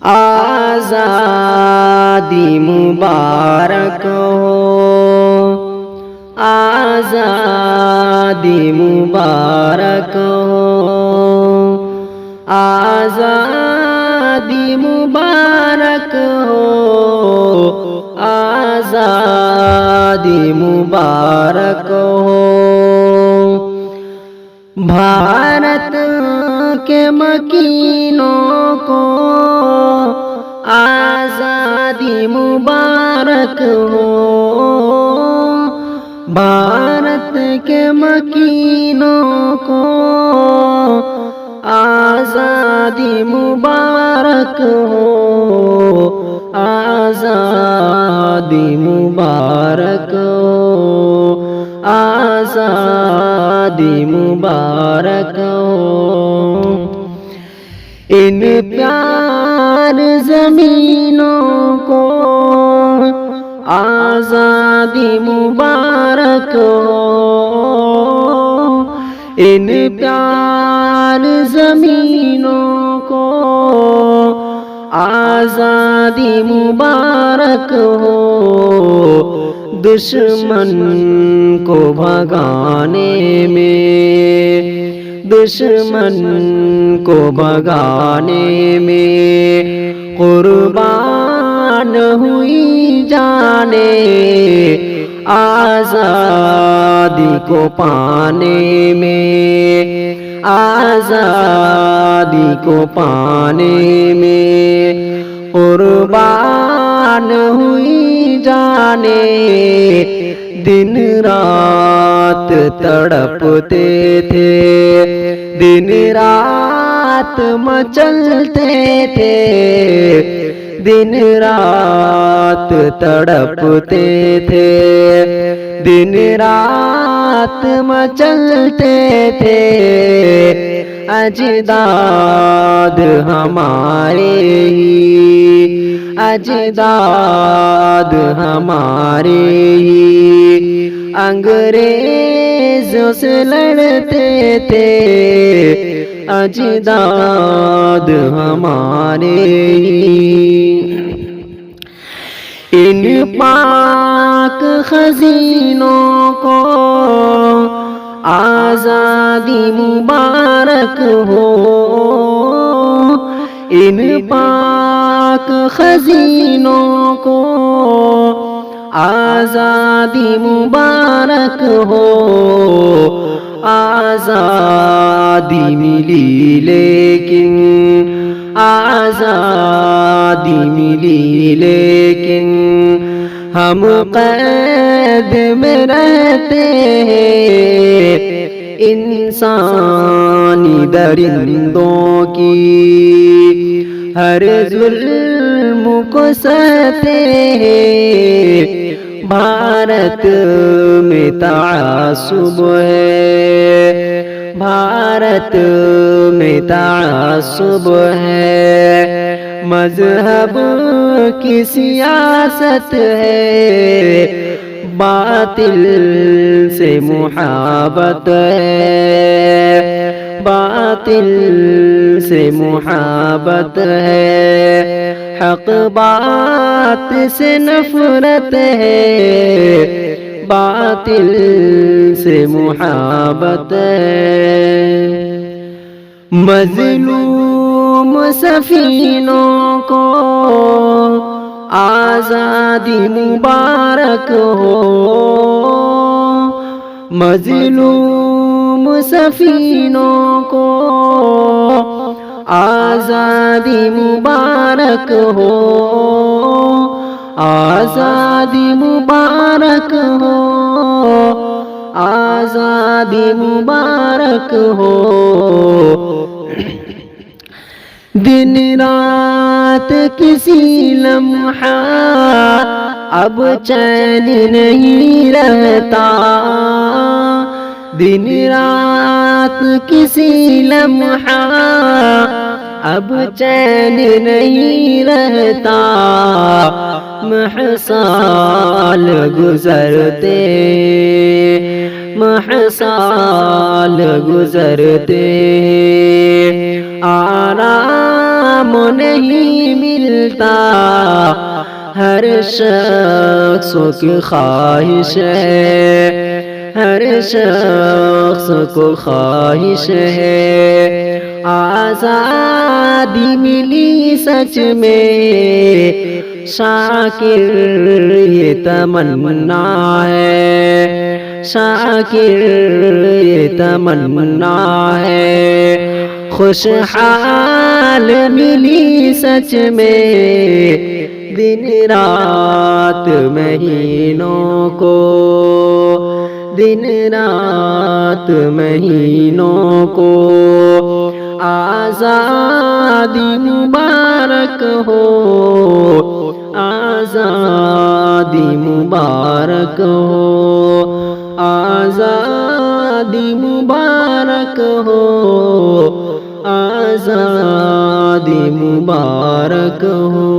آزادی مبارک ہو، آزادی مبارک ہو، آزادی مبارک ہو، آزادی مبارک ہو۔ بھارت کے مکینوں کو آزادی مبارک ہو، بھارت کے مکینوں کو آزادی مبارک ہو، آزادی مبارک ہو، آزادی مبارک ہو۔ ان پیار زمینوں کو آزادی مبارک ہو، ان پیار زمینوں کو آزادی مبارک ہو۔ دشمن کو بھگانے میں، دشمن کو بھگانے میں قربان ہوئی جانیں، آزادی کو پانے میں، آزادی کو پانے میں قربان ہوئی جانیں۔ دن رات تڑپتے تھے، دن رات مچلتے تھے، دن رات تڑپتے تھے، دن رات مچلتے تھے۔ اجداد ہمارے ہی، اجداد ہمارے ہی انگریزوں سے لڑتے تھے، اجداد ہمارے ہی۔ ان پاک خزینوں کو آزادی مبارک ہو، ان پاک خزینوں کو آزادی مبارک ہو۔ آزادی ملی لیکن، آزادی ملی لیکن ہم قید میں رہتے ہیں، انسانی درندوں کی ہر ظلم کو سہتے ہیں۔ بھارت میں تعصب ہے، بھارت میں تعصب ہے، مذہب کی سیاست ہے، باطل سے محبت ہے، باطل سے محبت ہے، حق بات سے نفرت ہے، باطل سے محبت ہے۔ مظلوم سفینوں کو آزادی مبارک ہو، مظلوم سفینوں کو آزادی مبارک ہو، آزادی مبارک ہو، آزادی مبارک ہو۔ دن رات کسی لمحہ اب چین نہیں رہتا، دن رات کسی لمحہ اب چین نہیں رہتا، محسال گزرتے، محسال گزرتے، آرام کام نہیں ملتا، ہر شخص کی خواہش ہے، ہر شخص کو خواہش ہے، آزادی ملی سچ میں، شاکر یہ تمنا ہے، شاکر یہ تمنا ہے، خوشحال ملی سچ میں، دن رات مہینوں کو، دن رات مہینوں کو، آزادی مبارک ہو، آزادی مبارک ہو، آزادی مبارک ہو، آزادی مبارک ہو۔